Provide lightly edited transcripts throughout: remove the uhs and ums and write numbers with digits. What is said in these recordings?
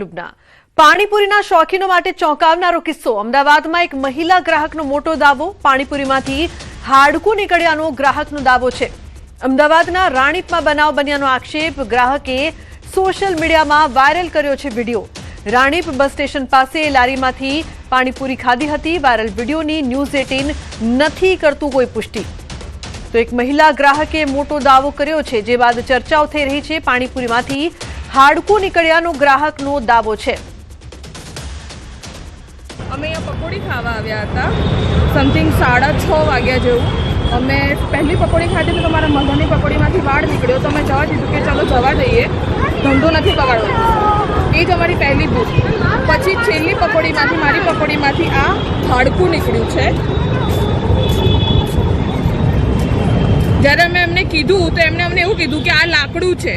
લુબના પાણીપુરીના શોખીનો માટે ચોંકાવનારો કિસ્સો અમદાવાદમાં એક મહિલા ગ્રાહકનો મોટો દાવો પાણીપુરીમાંથી હાડકું નીકળ્યાનો ગ્રાહકનો દાવો છે। અમદાવાદના રાણીપમાં બનાવ બન્યાનો આક્ષેપ ગ્રાહકે સોશિયલ મીડિયામાં વાયરલ કર્યો છે। વિડિયો રાણીપ બસ સ્ટેશન પાસે લારીમાંથી પાણીપુરી ખાધી હતી। વાયરલ વિડિયોની ન્યૂઝ 18 નથી કરતું કોઈ પુષ્ટિ। તો એક મહિલા ગ્રાહકે મોટો દાવો કર્યો છે જે બાદ ચર્ચાઓ થઈ રહી છે। પાણીપુરીમાંથી હાડકું નીકળ્યાનો ગ્રાહકનો દાવો છે। અમે અહીંયા પકોડી ખાવા આવ્યા હતા સમથિંગ 6:30 વાગ્યા જેવું। અમે પહેલી પકોડી ખાધી તો મારા મગની પકોડીમાંથી વાળ નીકળ્યો તો અમે જવા દીધું કે ચાલો જવા દઈએ, ધંધો નથી બગાડવો। એ જ અમારી પહેલી ભૂલ। પછી છેલ્લી પકોડીમાંથી મારી પકોડીમાંથી આ હાડકું નીકળ્યું છે। જ્યારે અમે એમને કીધું તો એમને અમને એવું કીધું કે આ લાકડું છે।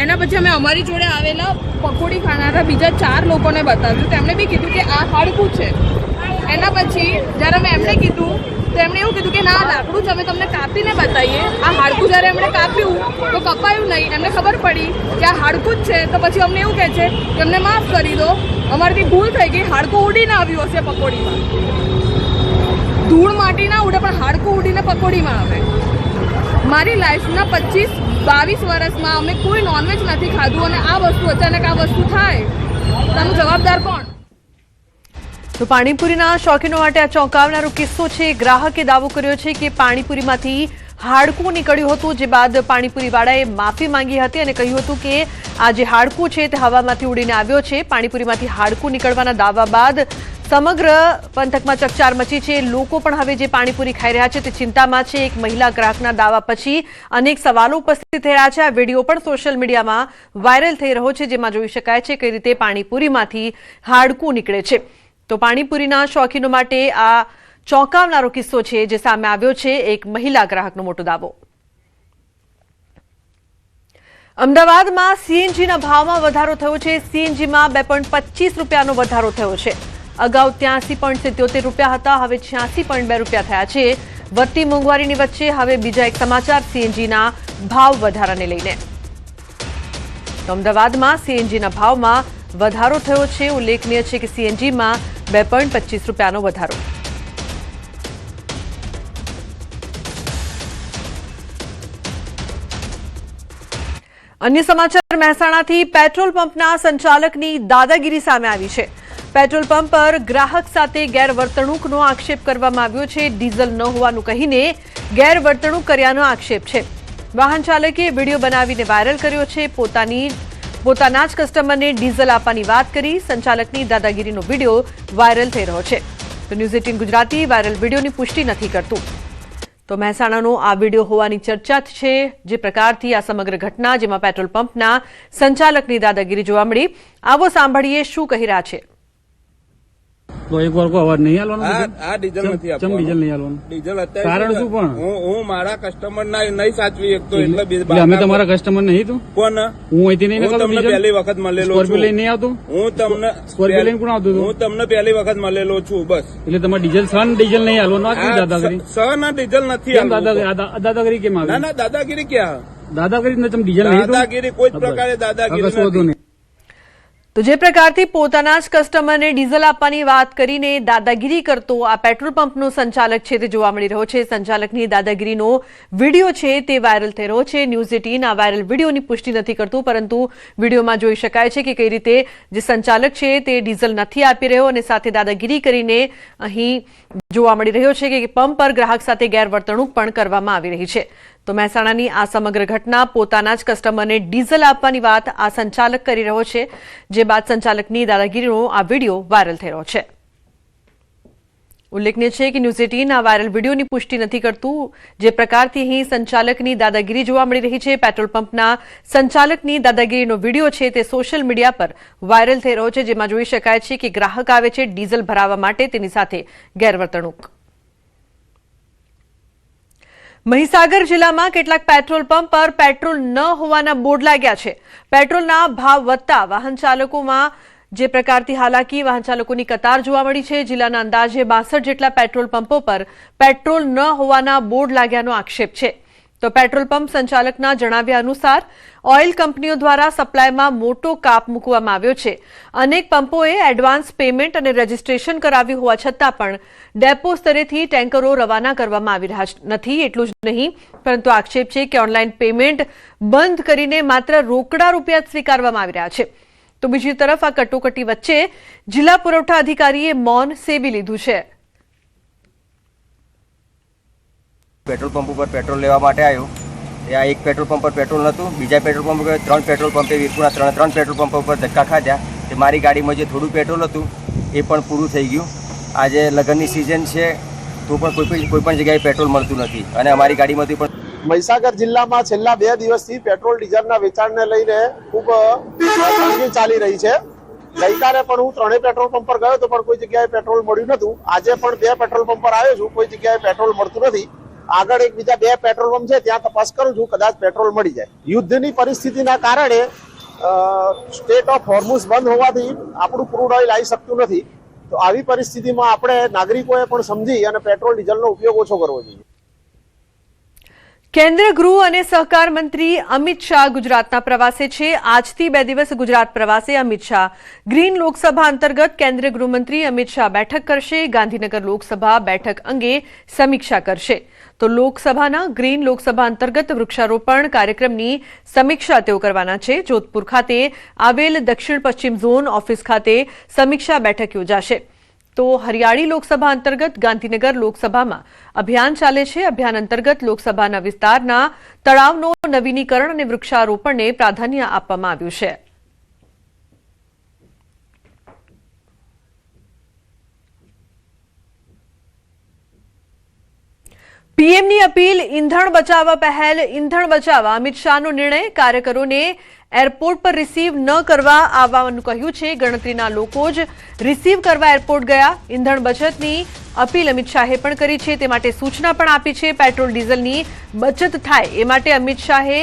એના પછી અમે અમારી જોડે આવેલા પકોડી ખાનારા બીજા 4 લોકોને બતાવ્યું તો એમણે બી કીધું કે આ હાડકું છે। એના પછી જ્યારે અમે એમને કીધું તો એમણે એવું કીધું કે ના લાકડું છે, અમે તમને કાપીને બતાવીએ। આ હાડકું જ્યારે એમણે કાપ્યું તો કપાયું નહીં, એમને ખબર પડી કે આ હાડકું જ છે। તો પછી અમને એવું કહે છે કે અમને માફ કરી દો, અમારાથી ભૂલ થઈ ગઈ, હાડકું ઉડીને આવ્યું હશે પકોડીમાં। ધૂળ માટી ના ઉડે પણ હાડકું ઉડીને પકોડીમાં આવે। મારી લાઈફના 22 વર્ષમાં અમે કોઈ નોનવેજ નથી ખાધું અને આ વસ્તુ અચાનક આ વસ્તુ થાય તેનું જવાબદાર કોણ? તો પાણીપુરીના શોખીનો માટે આ ચોંકાવનારો કિસ્સો છે। ગ્રાહકે દાવો કર્યો છે કે પાણીપુરીમાંથી હાડકું નીકળ્યું હતું જે બાદ પાણીપુરીવાળાએ માફી માંગી હતી અને કહ્યું હતું કે આ જે હાડકું છે તે હવામાંથી ઉડીને આવ્યો છે। પાણીપુરીમાંથી હાડકું નીકળવાના દાવા બાદ સમગ્ર પંથકમાં ચકચાર મચી છે। લોકો પણ હવે જે પાણીપુરી ખાઈ રહ્યા છે તે ચિંતામાં છે। એક મહિલા ગ્રાહકના દાવા પછી અનેક સવાલો ઉપસ્થિત થઈ રહ્યા છે। આ વિડીયો પણ સોશિયલ મીડિયામાં વાયરલ થઈ રહ્યો છે જેમાં જોઈ શકાય છે કઈ રીતે પાણીપુરીમાંથી હાડકું નીકળે છે। તો પાણીપુરીના શોખીનો માટે આ ચોંકાવનારો કિસ્સો છે જે સામે આવ્યો છે। એક મહિલા ગ્રાહકનો મોટો દાવો। અમદાવાદમાં સીએનજીના ભાવમાં વધારો થયો છે। સીએનજીમાં 2.25 રૂપિયાનો વધારો થયો છે। અગાઉ 83.77 રૂપિયા હતા, હવે 86.2 રૂપિયા થયા છે। વધતી મોંઘવારીની વચ્ચે હવે બીજા એક સમાચાર સીએનજીના ભાવ વધારાને લઈને। તો અમદાવાદમાં સીએનજીના ભાવમાં વધારો થયો છે। ઉલ્લેખનીય છે કે સીએનજીમાં 2.25 રૂપિયાનો વધારો। અન્ય સમાચાર મહેસાણાથી પેટ્રોલ પંપના સંચાલકની દાદાગીરી સામે આવી છે। પેટ્રોલ પંપ પર ગ્રાહક સાથે ગેરવર્તણૂકનો આક્ષેપ કરવામાં આવ્યો છે। ડીઝલ ન હોવાનું કહીને ગેરવર્તણૂક કર્યાનો આક્ષેપ છે। વાહન ચાલકે વિડીયો બનાવીને વાયરલ કર્યો છે। પોતાના જ કસ્ટમરને ડીઝલ આપવાની વાત કરી। સંચાલકની દાદાગીરીનો વિડીયો વાયરલ થઈ રહ્યો છે। તો ન્યૂઝ 18 ગુજરાતી વાયરલ વિડીયોની પુષ્ટિ નથી કરતું। તો મહેસાણાનો આ વિડીયો હોવાની ચર્ચા છે। જે પ્રકારથી આ સમગ્ર ઘટના જેમાં પેટ્રોલ પંપના સંચાલકની દાદાગીરી જોવા મળી, આવો સાંભળીએ શું કહી રહ્યા છે। તો એક વાર અવાજ નહીં આલવાનો? આ ડીઝલ નથી ચમ ડીઝલ નહીં આલવાનું? ડીઝલ અત્યારે કારણ શું પણ? હું મારા કસ્ટમર ના નહીં સાચવી શકતો એટલે અમે તમારા કસ્ટમર નહીં તું કોણ? હું અહીંથી નહીં નીકળતો। તમને પહેલી વખત મળેલો સ્કોર્પિયો લઈને નહીં આવતો? હું તમને સ્કોર્પિયો લઈને કોણ આવતું? હું તમને પહેલી વખત મળેલો છું બસ। એટલે તમારે ડીઝલ સન ડીઝલ નહીં આલવાનું? આ કેવી દાદાગીરી? સહના ડીઝલ નથી દાદાગીરી કેમ આવી? ના દાદાગીરી ક્યાં? દાદાગીરી તમે ડીઝલ નહીં? દાદાગીરી કોઈ જ પ્રકારે દાદાગીરી નથી। તો જે પ્રકારથી પોતાના જ કસ્ટમરને ડીઝલ આપવાની વાત કરીને દાદાગીરી કરતો આ પેટ્રોલ પંપનો સંચાલક છે તે જોવા મળી રહ્યો છે। સંચાલકની દાદાગીરીનો વિડીયો છે તે વાયરલ થઈ રહ્યો છે। ન્યૂઝ 18 આ વાયરલ વિડીયોની પુષ્ટિ નથી કરતું, પરંતુ વિડીયોમાં જોઈ શકાય છે કે કઈ રીતે જે સંચાલક છે તે ડીઝલ નથી આપી રહ્યો અને સાથે દાદાગીરી કરીને અહીં જોવા મળી રહ્યો છે કે પંપ પર ગ્રાહક સાથે ગેરવર્તણૂક પણ કરવામાં આવી રહી છે। તો મહેસાણાની આ સમગ્ર ઘટના પોતાના જ કસ્ટમરને ડીઝલ આપવાની વાત આ સંચાલક કરી રહ્યો છે, જે બાદ સંચાલકની દાદાગીરીનો આ વિડીયો વાયરલ થઈ રહ્યો છે। ઉલ્લેખનીય છે કે ન્યૂઝ 18 આ વાયરલ વિડીયોની પુષ્ટિ નથી કરતું। જે પ્રકારથી અહીં સંચાલકની દાદાગીરી જોવા મળી રહી છે, પેટ્રોલ પંપના સંચાલકની દાદાગીરીનો વિડીયો છે તે સોશિયલ મીડિયા પર વાયરલ થઈ રહ્યો છે, જેમાં જોઈ શકાય છે કે ગ્રાહક આવે છે ડીઝલ ભરાવવા માટે, તેની સાથે ગેરવર્તણૂક। મહીસાગર જિલ્લામાં કેટલાક પેટ્રોલ પંપ પર પેટ્રોલ ન હોવાના બોર્ડ લાગ્યા છે। પેટ્રોલના ભાવ વધતા વાહન ચાલકોમાં જે પ્રકારથી હાલાકી, વાહન ચાલકોની કતાર જોવા મળી છે। જિલ્લાના અંદાજે 62 જેટલા પેટ્રોલ પંપો પર પેટ્રોલ ન હોવાના બોર્ડ લાગ્યાનો આક્ષેપ છે। તો પેટ્રોલ પંપ સંચાલકના જણાવ્યા અનુસાર ઓઇલ કંપનીઓ દ્વારા સપ્લાયમાં મોટો કાપ મૂકવામાં આવ્યો છે. અનેક પંપોએ એડવાન્સ પેમેન્ટ અને રજીસ્ટ્રેશન કરાવ્યું હોવા છતાં પણ ડેપો સ્તરેથી ટેન્કરો રવાના કરવામાં આવી રહ્યા નથી. એટલું જ નહીં, પરંતુ આક્ષેપ છે કે ઓનલાઈન પેમેન્ટ બંધ કરીને માત્ર રોકડા રૂપિયા જ સ્વીકારવામાં આવી રહ્યા છે. તો બીજી તરફ આ કટોકટી વચ્ચે જિલ્લા પુરવઠા અધિકારીએ મૌન સેવી લીધું છે. પેટ્રોલ પંપ ઉપર પેટ્રોલ લેવા માટે આવ્યો. ત્યાં એક પેટ્રોલ પંપ પર પેટ્રોલ નહોતું, બીજા પેટ્રોલ પંપ પર 3 પેટ્રોલ પંપે વીરપુરના ત્રણ પેટ્રોલ પંપ ઉપર ધક્કા ખાધા. તે મારી ગાડીમાં જે થોડું પેટ્રોલ હતું એ પણ પૂરું થઈ ગયું. આજે લગ્નની સિઝન છે તો પણ કોઈ પણ જગ્યાએ પેટ્રોલ મળતું નથી અને અમારી ગાડીમાંથી પણ. મહીસાગર જિલ્લામાં છેલ્લા 2 દિવસથી પેટ્રોલ ડીઝલના વેચાણને લઈને ખૂબ તંગી ચાલી રહી છે. ગઈકાલે પણ હું 3 પેટ્રોલ પંપ પર ગયો તો પણ કોઈ જગ્યાએ પેટ્રોલ મળ્યું નહોતું. આજે પણ 2 પેટ્રોલ પંપ પર આવ્યો છું, કોઈ જગ્યાએ પેટ્રોલ મળતું નથી. આગળ એક બીજા 2 પેટ્રોલ પંપ છે, ત્યાં તપાસ કરું છું, કદાચ પેટ્રોલ મળી જાય. યુદ્ધની પરિસ્થિતિના કારણે સ્ટેટ ઓફ હોર્મુઝ બંધ હોવાથી આપણું ક્રૂડ ઓઇલ આવી શકતું નથી. તો આવી પરિસ્થિતિમાં આપણે નાગરિકોએ પણ સમજી અને પેટ્રોલ ડીઝલનો ઉપયોગ ઓછો કરવો જોઈએ. કેન્દ્રીય ગૃહ અને સહકાર મંત્રી અમિત શાહ ગુજરાતના પ્રવાસે છે. આજથી 2 દિવસ ગુજરાત પ્રવાસે અમિત શાહ. ગ્રીન લોકસભા અંતર્ગત કેન્દ્રીય ગૃહમંત્રી અમિત શાહ બેઠક કરશે. ગાંધીનગર લોકસભા બેઠક અંગે સમીક્ષા કરશે. તો લોકસભાના ગ્રીન લોકસભા અંતર્ગત વૃક્ષારોપણ કાર્યક્રમની સમીક્ષા તેઓ કરવાના છે. જોધપુર ખાતે આવેલ દક્ષિણ પશ્ચિમ ઝોન ઓફિસ ખાતે સમીક્ષા બેઠક યોજાશે. તો હરિયાળી લોકસભા અંતર્ગત ગાંધીનગર લોકસભામાં અભિયાન ચાલે છે. અભિયાન અંતર્ગત લોકસભાના વિસ્તારના તળાવનો નવીનીકરણ અને વૃક્ષારોપણને પ્રાધાન્ય આપવામાં આવ્યું છે. પીએમની અપીલ, ઈંધણ બચાવવા પહેલ. ઈંધણ બચાવવા અમિત શાહનો નિર્ણય. કાર્યકરોને એરપોર્ટ પર રિસીવ ન કરવા આવવાનું કહ્યું છે. ગણતરીના લોકો જ રિસીવ કરવા એરપોર્ટ ગયા. ઈંધણ બચતની અપીલ અમિત શાહે પણ કરી છે. તે માટે સૂચના પણ આપી છે. પેટ્રોલ ડીઝલની બચત થાય એ માટે અમિત શાહે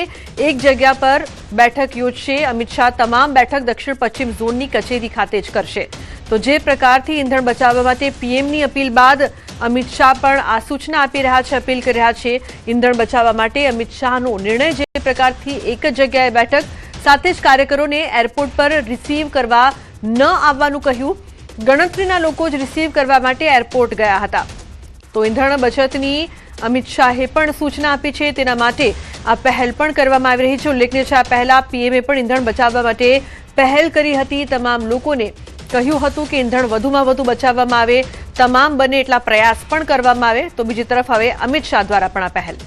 એક જગ્યા પર બેઠક યોજશે. અમિત શાહ તમામ બેઠક દક્ષિણ પશ્ચિમ ઝોનની કચેરી ખાતે જ કરશે. તો જે પ્રકારથી ઈંધણ બચાવવા માટે પીએમની અપીલ બાદ અમિત શાહ પણ આ સૂચના આપી રહ્યા છે, અપીલ કરી રહ્યા છે. ઈંધણ બચાવવા માટે અમિત શાહનો નિર્ણય, જે પ્રકારથી એક જ જગ્યાએ બેઠક, સાથે જ કાર્યકરોને એરપોર્ટ પર રિસીવ કરવા ન આવવાનું કહ્યું. ગણતરીના લોકો જ રિસીવ કરવા માટે એરપોર્ટ ગયા હતા. તો ઈંધણ બચતની અમિત શાહે પણ સૂચના આપી છે. તેના માટે આ પહેલ પણ કરવામાં આવી રહી છે. ઉલ્લેખનીય છે, આ પહેલા પીએમએ પણ ઈંધણ બચાવવા માટે પહેલ કરી હતી. તમામ લોકોને કહ્યું હતું કે ઈંધણ વધુમાં વધુ બચાવવામાં આવે, તમામ બને એટલા પ્રયાસ પણ કરવામાં આવે. તો બીજી તરફ હવે અમિત શાહ દ્વારા પણ આ પહેલ.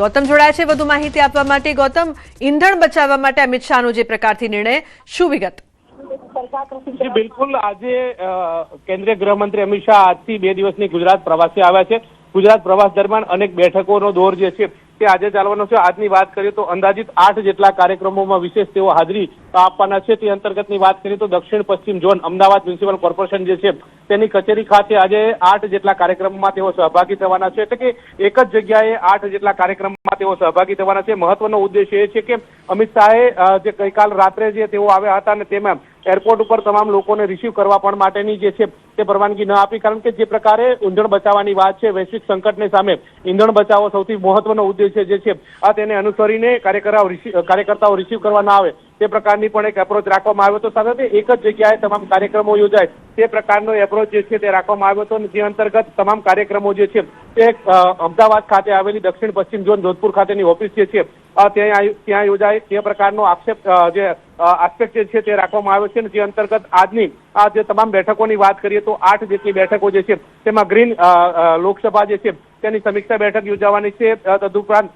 ગૌતમ જોડાયા છે વધુ માહિતી આપવા માટે. ગૌતમ, ઈંધણ બચાવવા માટે અમિત શાહનો જે પ્રકારથી નિર્ણય, શું વિગત? જી બિલકુલ, આજે કેન્દ્રીય ગૃહમંત્રી અમિત શાહ આજથી 2 દિવસની ગુજરાત પ્રવાસે આવ્યા છે. ગુજરાત પ્રવાસ દરમિયાન અનેક બેઠકોનો દોર જે છે તે આજે ચાલવાનો છે. આજની વાત કરીએ તો અંદાજિત 8 જેટલા કાર્યક્રમોમાં વિશેષ તેઓ હાજરી આપવાના છે. તે અંતર્ગતની વાત કરીએ તો દક્ષિણ પશ્ચિમ ઝોન અમદાવાદ મ્યુનિસિપલ કોર્પોરેશન જે છે તેની કચેરી ખાતે આજે 8 જેટલા કાર્યક્રમોમાં તેઓ સહભાગી થવાના છે. એટલે કે એક જ જગ્યાએ 8 જેટલા કાર્યક્રમોમાં તેઓ સહભાગી થવાના છે. મહત્વનો ઉદ્દેશ્ય એ છે કે અમિત શાહે જે ગઈકાલ રાત્રે જે તેઓ આવ્યા હતા અને તેમાં એરપોર્ટ ઉપર તમામ લોકોને રિસીવ કરવા પણ માટેની જે છે તે પરવાનગી ન આપી. કારણ કે જે પ્રકારે ઈંધણ બચાવવાની વાત છે, વૈશ્વિક સંકટને સામે ઈંધણ બચાવો સૌથી મહત્વનો ઉદ્દેશ્ય જે છે આ તેને અનુસરીને કાર્યકર્તાઓ રિસીવ કરવા ના આવે તે પ્રકારની પણ એક એપ્રોચ રાખવામાં આવ્યો હતો. સાથે એક જ જગ્યાએ તમામ કાર્યક્રમો યોજાય તે પ્રકારનો એપ્રોચ જે છે તે રાખવામાં આવ્યો હતો. જે અંતર્ગત તમામ કાર્યક્રમો જે છે તે અમદાવાદ ખાતે આવેલી દક્ષિણ પશ્ચિમ ઝોન જોધપુર ખાતેની ઓફિસ જે છે ત્યાં યોજાય તે પ્રકારનો આસ્પેક્ટ જે છે તે રાખવામાં આવ્યો છે. જે અંતર્ગત આજની આ જે તમામ બેઠકોની વાત કરીએ તો 8 જેટલી બેઠકો જે છે તેમાં ગ્રીન લોકસભા જે છે તેની સમીક્ષા બેઠક યોજાવાની છે. તદુપરાંત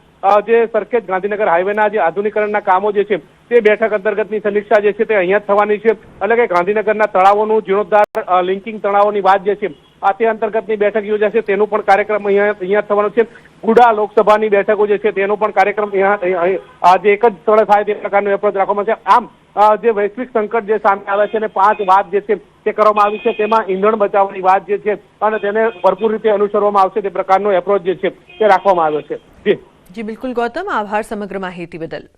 જે સરખેજ ગાંધીનગર હાઈવેના જે આધુનિકરણના કામો જે છે તે બેઠક અંતર્ગતની સમીક્ષા જે છે તે અહીંયા જ થવાની છે. એટલે કે ગાંધીનગરના તળાવોનું જીર્ણોદ્ધાર, લિંકિંગ તળાવોની વાત જે છે આ તે અંતર્ગતની બેઠક યોજાશે. તેનું પણ કાર્યક્રમ અહીંયા થવાનો છે. ગુડા લોકસભાની બેઠકો જે છે તેનો પણ કાર્યક્રમ આજે એક જ સ્થળે થાય તે પ્રકારનો એપ્રોચ રાખવામાં છે. આમ જે વૈશ્વિક સંકટ જે સામે આવે છે અને 5 વાત જે છે તે કરવામાં આવી છે, તેમાં ઈંધણ બચાવવાની વાત જે છે અને તેને ભરપૂર રીતે અનુસરવામાં આવશે તે પ્રકારનો એપ્રોચ જે છે તે રાખવામાં આવ્યો છે. જી બિલકુલ ગૌતમ, આભાર સમગ્ર માહિતી બદલ.